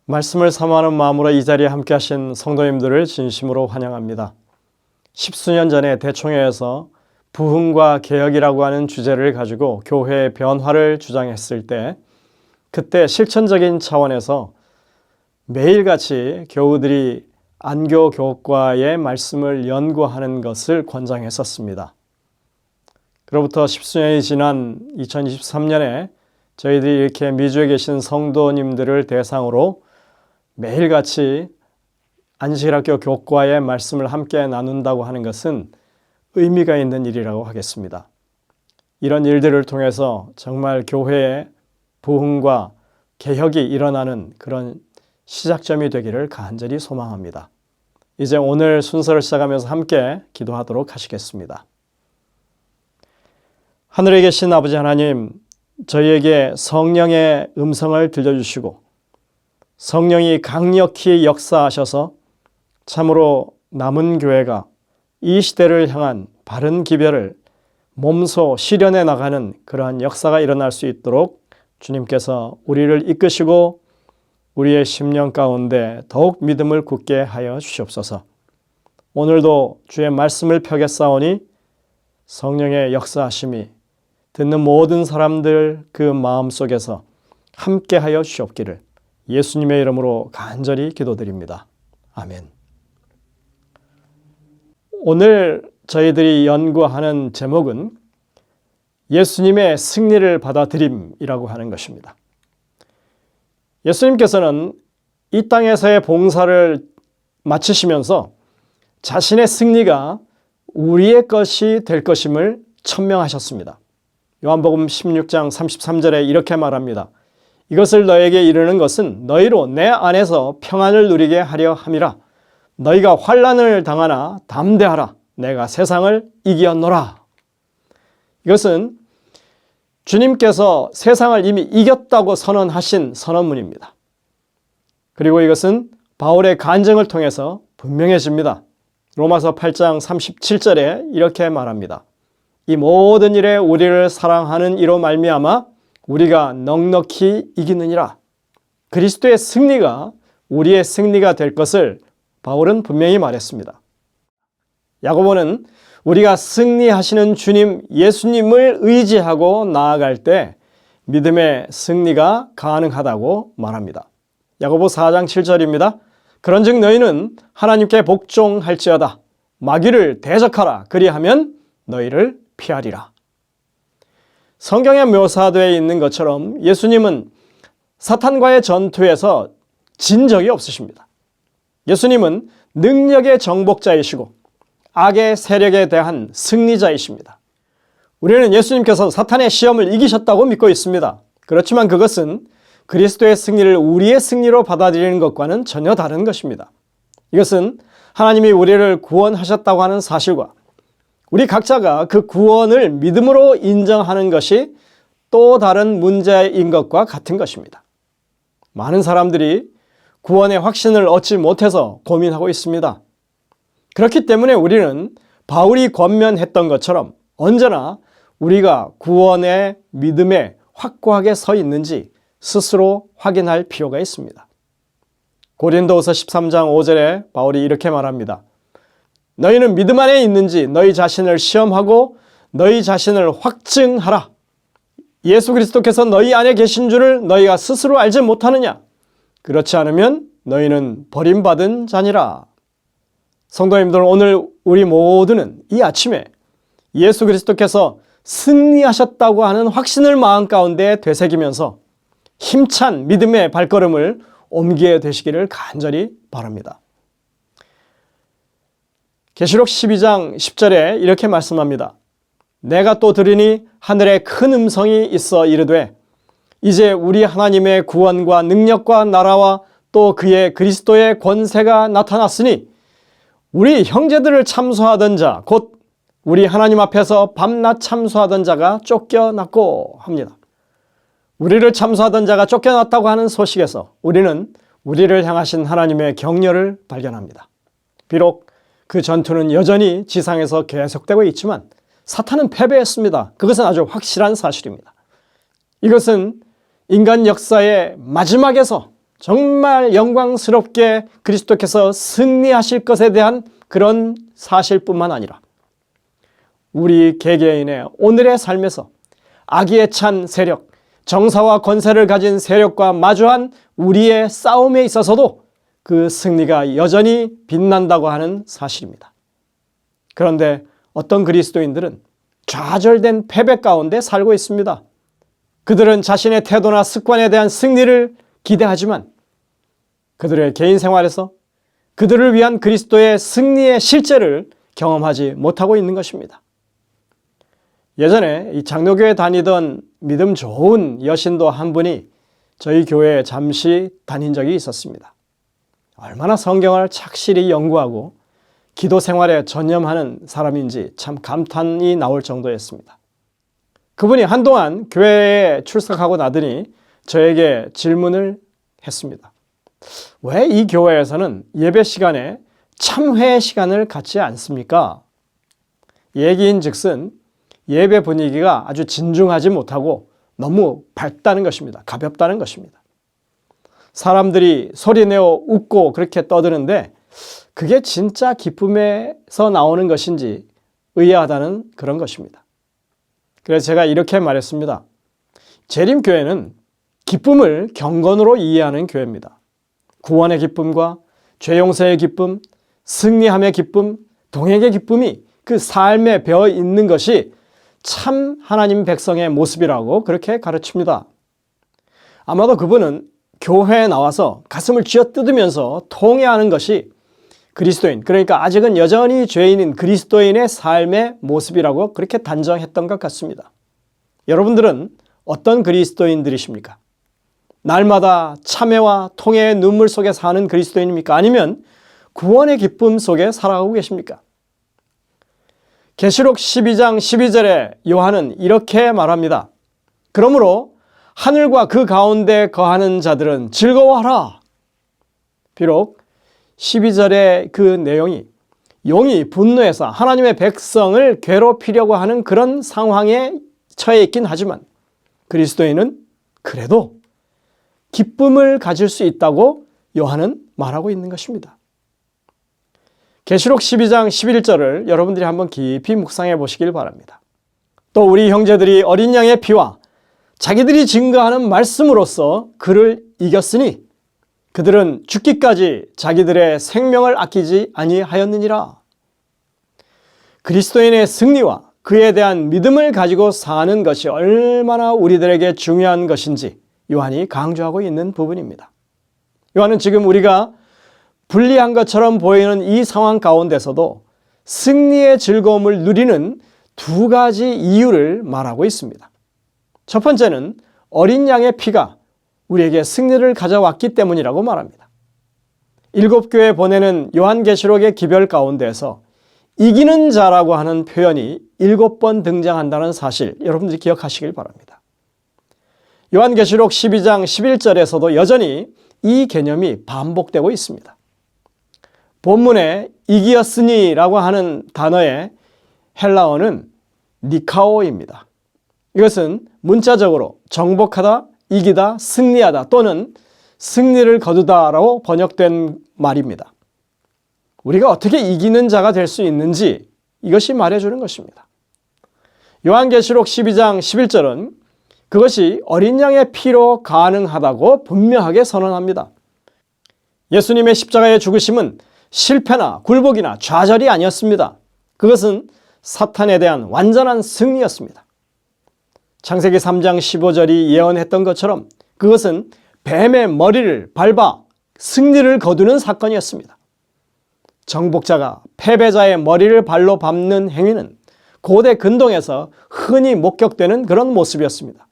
말씀을 사모하는 마음으로 이 자리에 함께 하신 성도님들을 진심으로 환영합니다. 십수년 전에 대총회에서 부흥과 개혁이라고 하는 주제를 가지고 교회의 변화를 주장했을 때 그때 실천적인 차원에서 매일같이 교우들이 안교 교과의 말씀을 연구하는 것을 권장했었습니다. 그로부터 십수년이 지난 2023년에 저희들이 이렇게 미주에 계신 성도님들을 대상으로 매일같이 안식일학교 교과의 말씀을 함께 나눈다고 하는 것은 의미가 있는 일이라고 하겠습니다. 이런 일들을 통해서 정말 교회의 부흥과 개혁이 일어나는 그런 시작점이 되기를 간절히 소망합니다. 이제 오늘 순서를 시작하면서 함께 기도하도록 하시겠습니다. 하늘에 계신 아버지 하나님, 저희에게 성령의 음성을 들려주시고 성령이 강력히 역사하셔서 참으로 남은 교회가 이 시대를 향한 바른 기별을 몸소 실현해 나가는 그러한 역사가 일어날 수 있도록 주님께서 우리를 이끄시고 우리의 심령 가운데 더욱 믿음을 굳게 하여 주시옵소서. 오늘도 주의 말씀을 펴겠사오니 성령의 역사하심이 듣는 모든 사람들 그 마음속에서 함께 하여 주시옵기를 예수님의 이름으로 간절히 기도드립니다. 아멘. 오늘 저희들이 연구하는 제목은 예수님의 승리를 받아들임이라고 하는 것입니다. 예수님께서는 이 땅에서의 봉사를 마치시면서 자신의 승리가 우리의 것이 될 것임을 천명하셨습니다. 요한복음 16장 33절에 이렇게 말합니다. 이것을 너에게 이르는 것은 너희로 내 안에서 평안을 누리게 하려 함이라. 너희가 환난을 당하나 담대하라. 내가 세상을 이기었노라. 이것은 주님께서 세상을 이미 이겼다고 선언하신 선언문입니다. 그리고 이것은 바울의 간증을 통해서 분명해집니다. 로마서 8장 37절에 이렇게 말합니다. 이 모든 일에 우리를 사랑하는 이로 말미암아 우리가 넉넉히 이기느니라. 그리스도의 승리가 우리의 승리가 될 것을 바울은 분명히 말했습니다. 야고보는 우리가 승리하시는 주님 예수님을 의지하고 나아갈 때 믿음의 승리가 가능하다고 말합니다. 야고보 4장 7절입니다. 그런즉 너희는 하나님께 복종할지어다. 마귀를 대적하라. 그리하면 너희를 피하리라. 성경에 묘사되어 있는 것처럼 예수님은 사탄과의 전투에서 진 적이 없으십니다. 예수님은 능력의 정복자이시고 악의 세력에 대한 승리자이십니다. 우리는 예수님께서 사탄의 시험을 이기셨다고 믿고 있습니다. 그렇지만 그것은 그리스도의 승리를 우리의 승리로 받아들이는 것과는 전혀 다른 것입니다. 이것은 하나님이 우리를 구원하셨다고 하는 사실과 우리 각자가 그 구원을 믿음으로 인정하는 것이 또 다른 문제인 것과 같은 것입니다. 많은 사람들이 구원의 확신을 얻지 못해서 고민하고 있습니다. 그렇기 때문에 우리는 바울이 권면했던 것처럼 언제나 우리가 구원의 믿음에 확고하게 서 있는지 스스로 확인할 필요가 있습니다. 고린도후서 13장 5절에 바울이 이렇게 말합니다. 너희는 믿음 안에 있는지 너희 자신을 시험하고 너희 자신을 확증하라. 예수 그리스도께서 너희 안에 계신 줄을 너희가 스스로 알지 못하느냐? 그렇지 않으면 너희는 버림받은 자니라. 성도님들, 오늘 우리 모두는 이 아침에 예수 그리스도께서 승리하셨다고 하는 확신을 마음 가운데 되새기면서 힘찬 믿음의 발걸음을 옮기게 되시기를 간절히 바랍니다. 계시록 12장 10절에 이렇게 말씀합니다. 내가 또 들으니 하늘에 큰 음성이 있어 이르되 이제 우리 하나님의 구원과 능력과 나라와 또 그의 그리스도의 권세가 나타났으니 우리 형제들을 참소하던 자, 곧 우리 하나님 앞에서 밤낮 참소하던 자가 쫓겨났고 합니다. 우리를 참소하던 자가 쫓겨났다고 하는 소식에서 우리는 우리를 향하신 하나님의 격려를 발견합니다. 비록 그 전투는 여전히 지상에서 계속되고 있지만 사탄은 패배했습니다. 그것은 아주 확실한 사실입니다. 이것은 인간 역사의 마지막에서 정말 영광스럽게 그리스도께서 승리하실 것에 대한 그런 사실뿐만 아니라 우리 개개인의 오늘의 삶에서 악의에 찬 세력, 정사와 권세를 가진 세력과 마주한 우리의 싸움에 있어서도 그 승리가 여전히 빛난다고 하는 사실입니다. 그런데 어떤 그리스도인들은 좌절된 패배 가운데 살고 있습니다. 그들은 자신의 태도나 습관에 대한 승리를 기대하지만 그들의 개인 생활에서 그들을 위한 그리스도의 승리의 실제를 경험하지 못하고 있는 것입니다. 예전에 이 장로교에 다니던 믿음 좋은 여신도 한 분이 저희 교회에 잠시 다닌 적이 있었습니다. 얼마나 성경을 착실히 연구하고 기도 생활에 전념하는 사람인지 참 감탄이 나올 정도였습니다. 그분이 한동안 교회에 출석하고 나더니 저에게 질문을 했습니다. 왜 이 교회에서는 예배 시간에 참회 시간을 갖지 않습니까? 얘기인 즉슨 예배 분위기가 아주 진중하지 못하고 너무 밝다는 것입니다. 가볍다는 것입니다. 사람들이 소리내어 웃고 그렇게 떠드는데 그게 진짜 기쁨에서 나오는 것인지 의아하다는 그런 것입니다. 그래서 제가 이렇게 말했습니다. 재림교회는 기쁨을 경건으로 이해하는 교회입니다. 구원의 기쁨과 죄 용서의 기쁨, 승리함의 기쁨, 동행의 기쁨이 그 삶에 배어 있는 것이 참 하나님 백성의 모습이라고 그렇게 가르칩니다. 아마도 그분은 교회에 나와서 가슴을 쥐어뜯으면서 통회하는 것이 그리스도인, 그러니까 아직은 여전히 죄인인 그리스도인의 삶의 모습이라고 그렇게 단정했던 것 같습니다. 여러분들은 어떤 그리스도인들이십니까? 날마다 참회와 통회의 눈물 속에 사는 그리스도인입니까? 아니면 구원의 기쁨 속에 살아가고 계십니까? 계시록 12장 12절에 요한은 이렇게 말합니다. 그러므로 하늘과 그 가운데 거하는 자들은 즐거워하라. 비록 12절의 그 내용이 용이 분노해서 하나님의 백성을 괴롭히려고 하는 그런 상황에 처해 있긴 하지만 그리스도인은 그래도 기쁨을 가질 수 있다고 요한은 말하고 있는 것입니다. 계시록 12장 11절을 여러분들이 한번 깊이 묵상해 보시길 바랍니다. 또 우리 형제들이 어린 양의 피와 자기들이 증거하는 말씀으로써 그를 이겼으니 그들은 죽기까지 자기들의 생명을 아끼지 아니하였느니라. 그리스도인의 승리와 그에 대한 믿음을 가지고 사는 것이 얼마나 우리들에게 중요한 것인지 요한이 강조하고 있는 부분입니다. 요한은 지금 우리가 불리한 것처럼 보이는 이 상황 가운데서도 승리의 즐거움을 누리는 두 가지 이유를 말하고 있습니다. 첫 번째는 어린 양의 피가 우리에게 승리를 가져왔기 때문이라고 말합니다. 7교회 보내는 요한계시록의 기별 가운데서 이기는 자라고 하는 표현이 7번 등장한다는 사실 여러분들이 기억하시길 바랍니다. 요한계시록 12장 11절에서도 여전히 이 개념이 반복되고 있습니다. 본문에 이기었으니 라고 하는 단어의 헬라어는 니카오입니다. 이것은 문자적으로 정복하다, 이기다, 승리하다 또는 승리를 거두다 라고 번역된 말입니다. 우리가 어떻게 이기는 자가 될 수 있는지 이것이 말해주는 것입니다. 요한계시록 12장 11절은 그것이 어린 양의 피로 가능하다고 분명하게 선언합니다. 예수님의 십자가의 죽으심은 실패나 굴복이나 좌절이 아니었습니다. 그것은 사탄에 대한 완전한 승리였습니다. 창세기 3장 15절이 예언했던 것처럼 그것은 뱀의 머리를 밟아 승리를 거두는 사건이었습니다. 정복자가 패배자의 머리를 발로 밟는 행위는 고대 근동에서 흔히 목격되는 그런 모습이었습니다.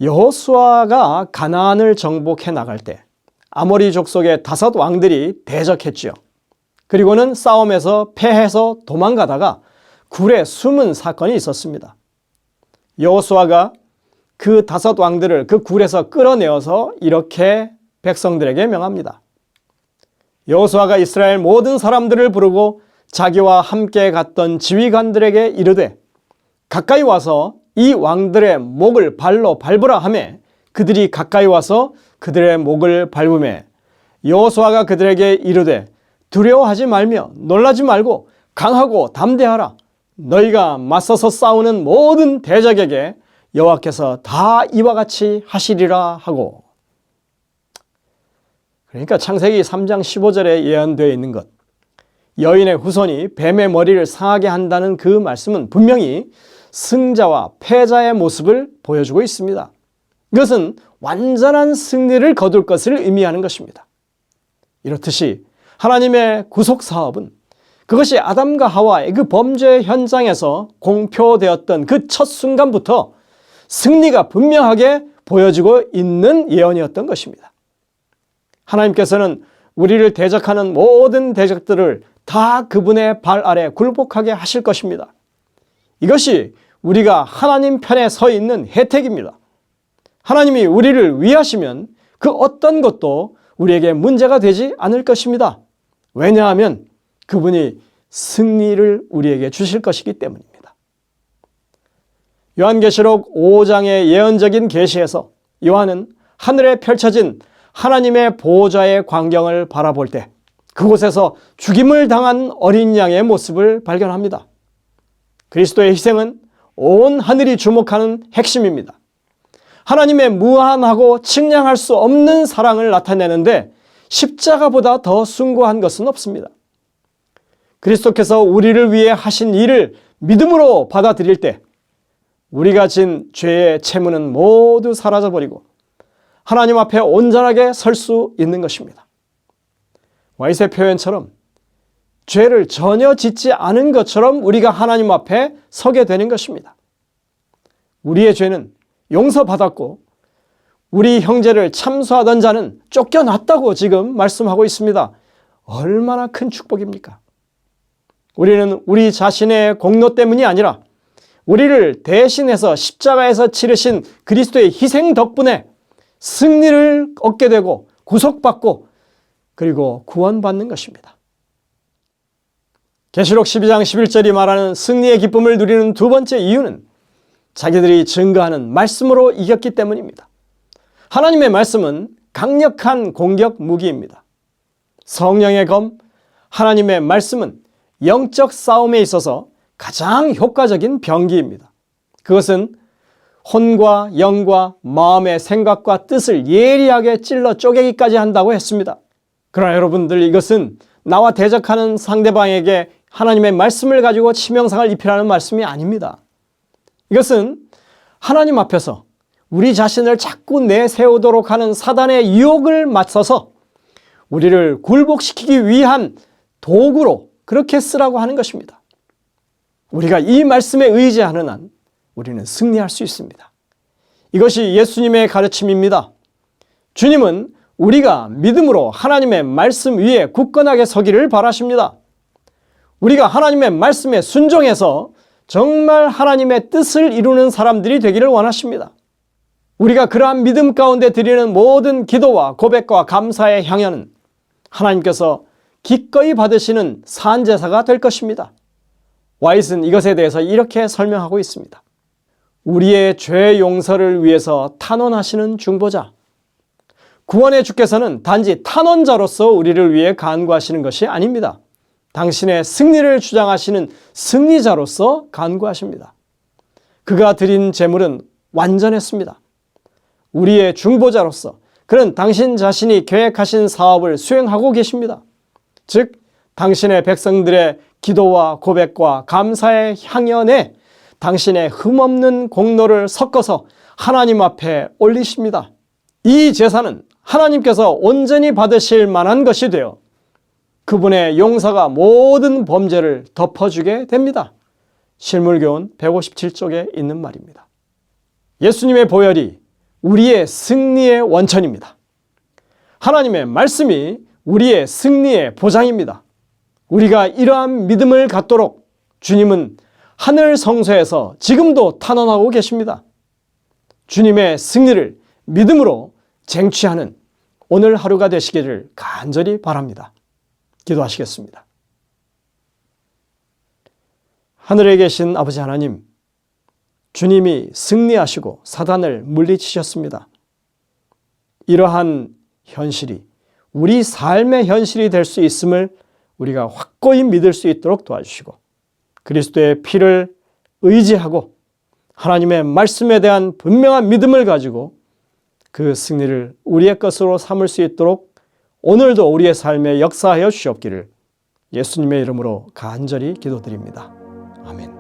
여호수아가 가나안을 정복해 나갈 때 아모리 족속의 5 왕들이 대적했지요. 그리고는 싸움에서 패해서 도망가다가 굴에 숨은 사건이 있었습니다. 여호수아가 그 5 왕들을 그 굴에서 끌어내어서 이렇게 백성들에게 명합니다. 여호수아가 이스라엘 모든 사람들을 부르고 자기와 함께 갔던 지휘관들에게 이르되 가까이 와서 이 왕들의 목을 발로 밟으라 하매 그들이 가까이 와서 그들의 목을 밟으매 여호수아가 그들에게 이르되 두려워하지 말며 놀라지 말고 강하고 담대하라. 너희가 맞서서 싸우는 모든 대적에게 여호와께서 다 이와 같이 하시리라 하고. 그러니까 창세기 3장 15절에 예언되어 있는 것, 여인의 후손이 뱀의 머리를 상하게 한다는 그 말씀은 분명히 승자와 패자의 모습을 보여주고 있습니다. 이것은 완전한 승리를 거둘 것을 의미하는 것입니다. 이렇듯이 하나님의 구속 사업은 그것이 아담과 하와의 그 범죄 현장에서 공표되었던 그 첫 순간부터 승리가 분명하게 보여지고 있는 예언이었던 것입니다. 하나님께서는 우리를 대적하는 모든 대적들을 다 그분의 발 아래 굴복하게 하실 것입니다. 이것이 우리가 하나님 편에 서 있는 혜택입니다. 하나님이 우리를 위하시면 그 어떤 것도 우리에게 문제가 되지 않을 것입니다. 왜냐하면 그분이 승리를 우리에게 주실 것이기 때문입니다. 요한계시록 5장의 예언적인 계시에서 요한은 하늘에 펼쳐진 하나님의 보호자의 광경을 바라볼 때 그곳에서 죽임을 당한 어린 양의 모습을 발견합니다. 그리스도의 희생은 온 하늘이 주목하는 핵심입니다. 하나님의 무한하고 측량할 수 없는 사랑을 나타내는데 십자가보다 더 숭고한 것은 없습니다. 그리스도께서 우리를 위해 하신 일을 믿음으로 받아들일 때 우리가 진 죄의 채무는 모두 사라져버리고 하나님 앞에 온전하게 설 수 있는 것입니다. 와이세 표현처럼 죄를 전혀 짓지 않은 것처럼 우리가 하나님 앞에 서게 되는 것입니다. 우리의 죄는 용서받았고 우리 형제를 참수하던 자는 쫓겨났다고 지금 말씀하고 있습니다. 얼마나 큰 축복입니까? 우리는 우리 자신의 공로 때문이 아니라 우리를 대신해서 십자가에서 치르신 그리스도의 희생 덕분에 승리를 얻게 되고 구속받고 그리고 구원받는 것입니다. 계시록 12장 11절이 말하는 승리의 기쁨을 누리는 두 번째 이유는 자기들이 증거하는 말씀으로 이겼기 때문입니다. 하나님의 말씀은 강력한 공격 무기입니다. 성령의 검, 하나님의 말씀은 영적 싸움에 있어서 가장 효과적인 병기입니다. 그것은 혼과 영과 마음의 생각과 뜻을 예리하게 찔러 쪼개기까지 한다고 했습니다. 그러나 여러분들, 이것은 나와 대적하는 상대방에게 하나님의 말씀을 가지고 치명상을 입히라는 말씀이 아닙니다. 이것은 하나님 앞에서 우리 자신을 자꾸 내세우도록 하는 사단의 유혹을 맞서서 우리를 굴복시키기 위한 도구로 그렇게 쓰라고 하는 것입니다. 우리가 이 말씀에 의지하는 한 우리는 승리할 수 있습니다. 이것이 예수님의 가르침입니다. 주님은 우리가 믿음으로 하나님의 말씀 위에 굳건하게 서기를 바라십니다. 우리가 하나님의 말씀에 순종해서 정말 하나님의 뜻을 이루는 사람들이 되기를 원하십니다. 우리가 그러한 믿음 가운데 드리는 모든 기도와 고백과 감사의 향연은 하나님께서 기꺼이 받으시는 산제사가 될 것입니다. 와이트는 이것에 대해서 이렇게 설명하고 있습니다. 우리의 죄 용서를 위해서 탄원하시는 중보자. 구원의 주께서는 단지 탄원자로서 우리를 위해 간구하시는 것이 아닙니다. 당신의 승리를 주장하시는 승리자로서 간구하십니다. 그가 드린 제물은 완전했습니다. 우리의 중보자로서 그는 당신 자신이 계획하신 사업을 수행하고 계십니다. 즉, 당신의 백성들의 기도와 고백과 감사의 향연에 당신의 흠없는 공로를 섞어서 하나님 앞에 올리십니다. 이 제사는 하나님께서 온전히 받으실 만한 것이 되어 그분의 용서가 모든 범죄를 덮어주게 됩니다. 실물교훈 157쪽에 있는 말입니다. 예수님의 보혈이 우리의 승리의 원천입니다. 하나님의 말씀이 우리의 승리의 보장입니다. 우리가 이러한 믿음을 갖도록 주님은 하늘 성소에서 지금도 탄원하고 계십니다. 주님의 승리를 믿음으로 쟁취하는 오늘 하루가 되시기를 간절히 바랍니다. 기도하시겠습니다. 하늘에 계신 아버지 하나님, 주님이 승리하시고 사단을 물리치셨습니다. 이러한 현실이 우리 삶의 현실이 될 수 있음을 우리가 확고히 믿을 수 있도록 도와주시고 그리스도의 피를 의지하고 하나님의 말씀에 대한 분명한 믿음을 가지고 그 승리를 우리의 것으로 삼을 수 있도록 오늘도 우리의 삶에 역사하여 주시옵기를 예수님의 이름으로 간절히 기도드립니다. 아멘.